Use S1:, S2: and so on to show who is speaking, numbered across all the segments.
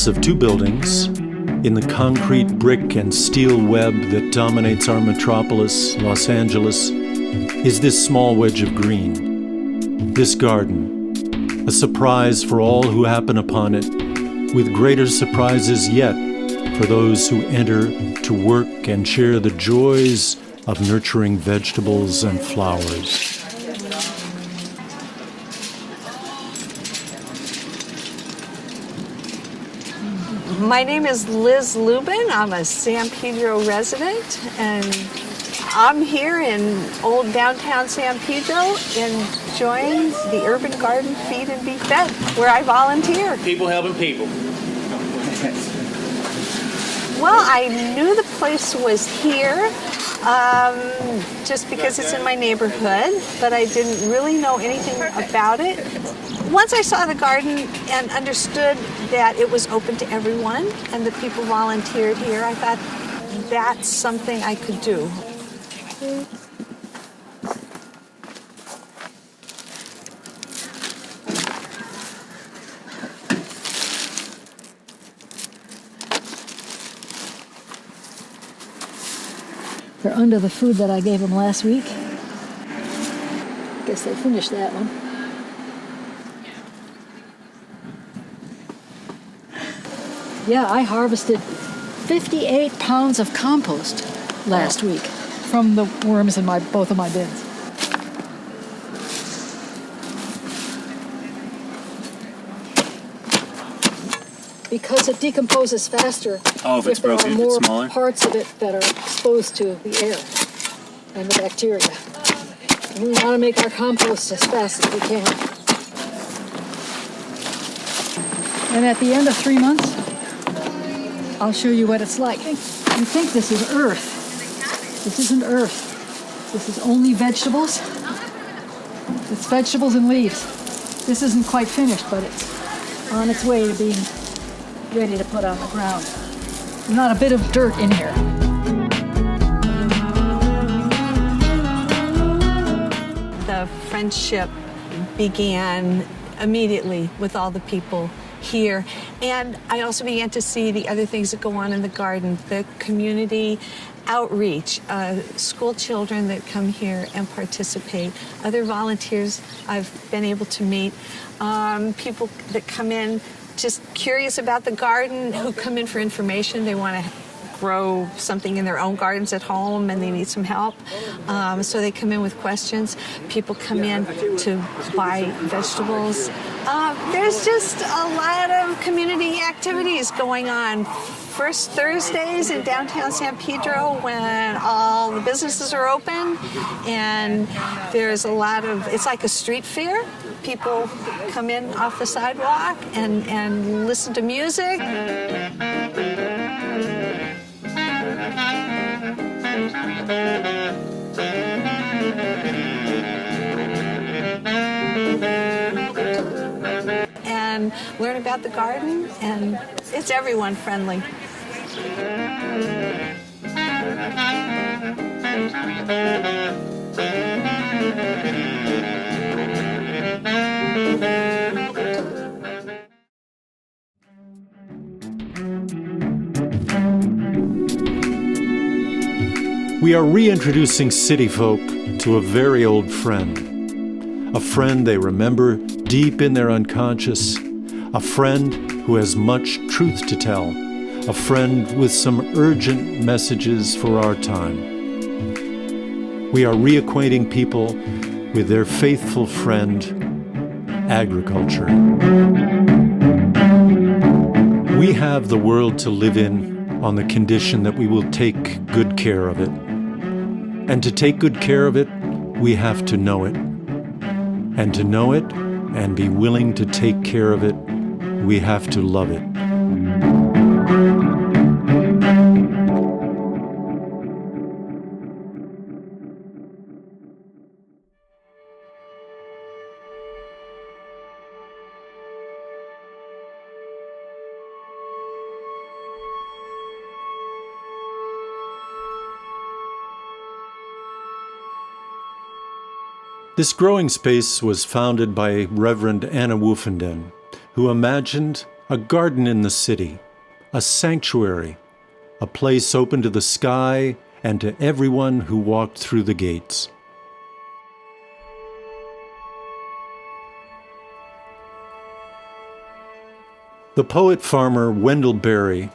S1: of two buildings, in the concrete, brick, and steel web that dominates our metropolis, Los Angeles, is this small wedge of green, this garden, a surprise for all who happen upon it, with greater surprises yet for those who enter to work and share the joys of nurturing vegetables and flowers.
S2: My name is Liz Lubin. I'm a San Pedro resident, and I'm here in old downtown San Pedro enjoying the Urban Garden Feed and Be Fed, where I volunteer.
S3: People helping people.
S2: Well, I knew the place was here just because it's in my neighborhood, but I didn't really know anything about it. Once I saw the garden and understood that it was open to everyone and that people volunteered here, I thought that's something I could do.
S4: They're under the food that I gave them last week. Guess they finished that one. Yeah, I harvested 58 pounds of compost last week from the worms in both of my bins. Because it decomposes faster
S3: if
S4: there are more
S3: smaller?
S4: parts of it that are exposed to the air and the bacteria. And we want to make our compost as fast as we can. And at the end of 3 months, I'll show you what it's like. You think this is earth. This isn't earth. This is only vegetables. It's vegetables and leaves. This isn't quite finished, but it's on its way to being ready to put on the ground. There's not a bit of dirt in here.
S2: The friendship began immediately with all the people here. And I also began to see the other things that go on in the garden, the community outreach, school children that come here and participate, other volunteers I've been able to meet, people that come in just curious about the garden, who come in for information. They want to grow something in their own gardens at home and they need some help. So they come in with questions. People come in to buy vegetables. There's just a lot of community activities going on. First Thursdays in downtown San Pedro when all the businesses are open, and there's a lot of, it's like a street fair. People come in off the sidewalk and listen to music. And learn about the garden, and it's everyone friendly.
S1: We are reintroducing city folk to a very old friend. A friend they remember deep in their unconscious. A friend who has much truth to tell. A friend with some urgent messages for our time. We are reacquainting people with their faithful friend, agriculture. We have the world to live in on the condition that we will take good care of it. And to take good care of it, we have to know it. And to know it and be willing to take care of it, we have to love it. This growing space was founded by Reverend Anna Woofenden, who imagined A garden in the city, a sanctuary, a place open to the sky and to everyone who walked through the gates. The poet-farmer Wendell Berry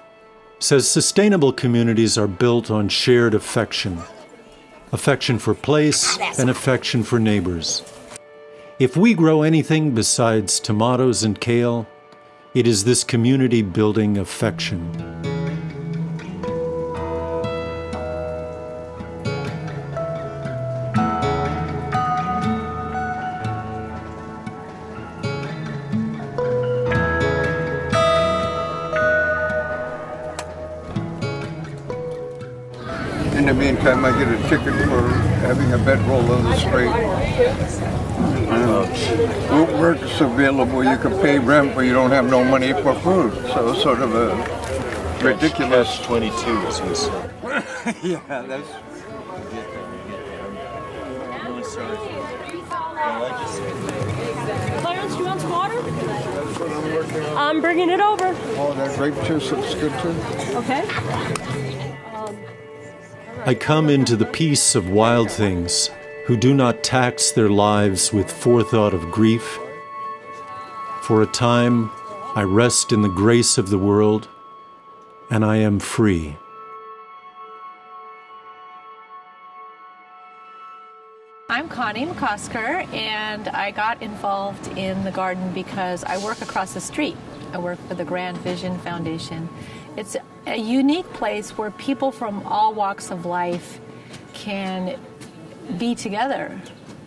S1: says sustainable communities are built on shared affection. Affection for place and affection for neighbors. If we grow anything besides tomatoes and kale, it is this community-building affection.
S3: In the meantime, I get a ticket for having a bedroll on the street. Work is available. You can pay rent, but you don't have no money for food. So it's sort of a ridiculous.
S1: Catch-22, as we say.
S3: Yeah, that's.
S1: I'm really sorry.
S5: Clarence, you want some water?
S3: That's what I'm working on.
S5: I'm bringing it over.
S3: Oh, that grape juice looks good too.
S5: Okay.
S1: I come into the peace of wild things who do not tax their lives with forethought of grief. For a time, I rest in the grace of the world, and I am free.
S6: I'm Connie McCosker, and I got involved in the garden because I work across the street. I work for the Grand Vision Foundation. It's a unique place where people from all walks of life can be together,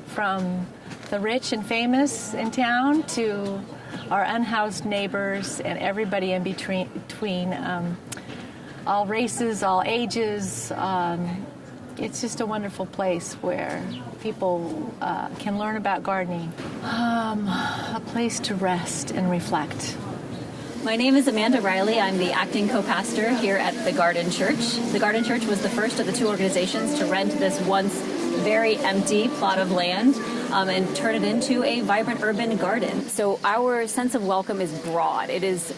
S6: from the rich and famous in town to our unhoused neighbors and everybody in between, all races, all ages. It's just a wonderful place where people can learn about gardening, a place to rest and reflect.
S7: My name is Amanda Riley. I'm the acting co-pastor here at the Garden Church. The Garden Church was the first of the two organizations to rent this once very empty plot of land and turn it into a vibrant urban garden. So our sense of welcome is broad. It is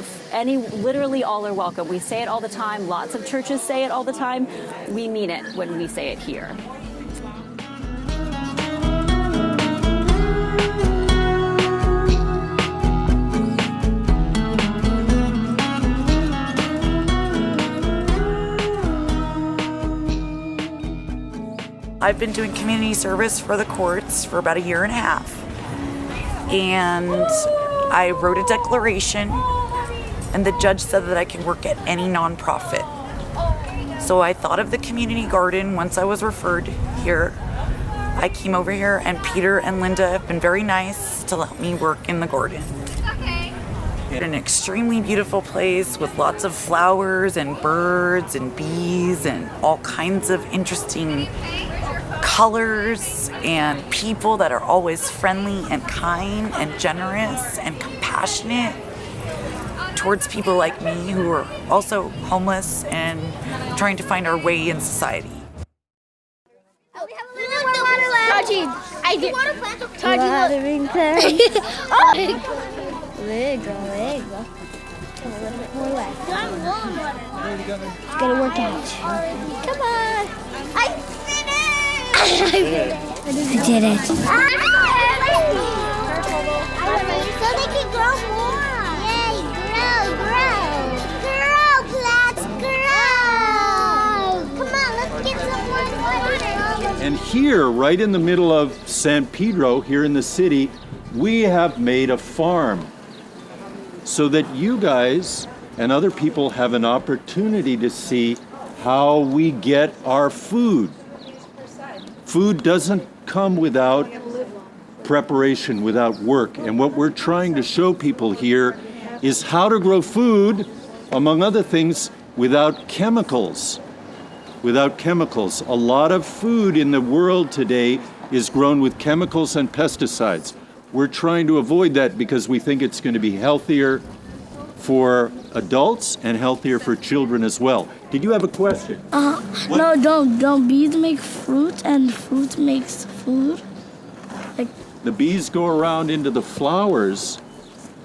S7: literally all are welcome. We say it all the time. Lots of churches say it all the time. We mean it when we say it here.
S8: I've been doing community service for the courts for about 1.5 years. And I wrote a declaration, and the judge said that I could work at any nonprofit. So I thought of the community garden once I was referred here. I came over here, and Peter and Linda have been very nice to let me work in the garden. It's an extremely beautiful place with lots of flowers and birds and bees and all kinds of interesting colors and people that are always friendly and kind and generous and compassionate towards people like me who are also homeless and trying to find our way in society.
S9: Watering plants. Wiggle. Come a little bit more left. It's gonna work out. Come on. I did it. So they can grow more. Yay, grow, plants, grow. Come on, let's get some more water.
S1: And here, right in the middle of San Pedro, here in the city, we have made a farm so that you guys and other people have an opportunity to see how we get our food. Food doesn't come without preparation, without work. And what we're trying to show people here is how to grow food, among other things, without chemicals. Without chemicals. A lot of food in the world today is grown with chemicals and pesticides. We're trying to avoid that because we think it's going to be healthier for adults and healthier for children as well. Did you have a question?
S9: No, don't bees make fruit and fruit makes food?
S1: The bees go around into the flowers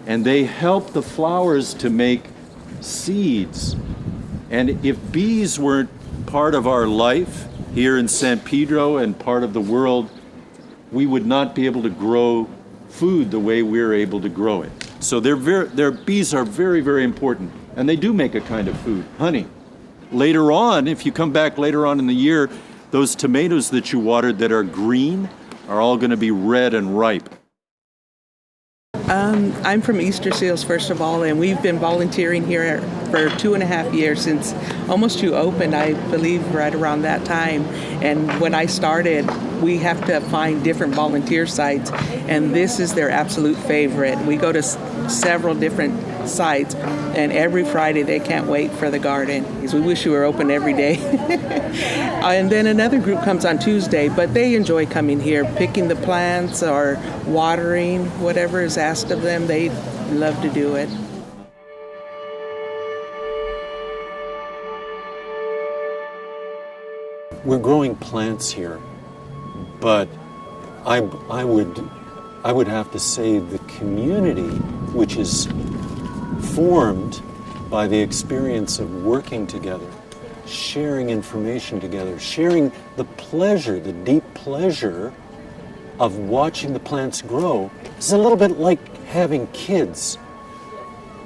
S1: and they help the flowers to make seeds. And if bees weren't part of our life here in San Pedro and part of the world, we would not be able to grow food the way we're able to grow it. So their bees are very, very important, and they do make a kind of food, honey. Later on, if you come back later on in the year, those tomatoes that you watered that are green are all going to be red and ripe.
S10: I'm from Easter Seals, first of all, and we've been volunteering here for 2.5 years, since almost you opened, I believe, right around that time. And when I started, we have to find different volunteer sites, and this is their absolute favorite. We go to several different sites, and every Friday they can't wait for the garden. We wish we were open every day. And then another group comes on Tuesday, but they enjoy coming here, picking the plants or watering, whatever is asked of them. They love to do it.
S1: We're growing plants here, but I would have to say the community, which is formed by the experience of working together, sharing information together, sharing the pleasure, the deep pleasure of watching the plants grow, is a little bit like having kids.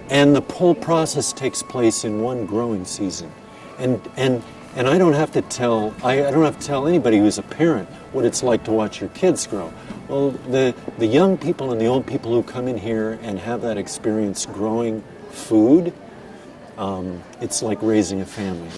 S1: And the whole process takes place in one growing season. And I don't have to tell anybody who's a parent what it's like to watch your kids grow. Well, the young people and the old people who come in here and have that experience growing food, it's like raising a family.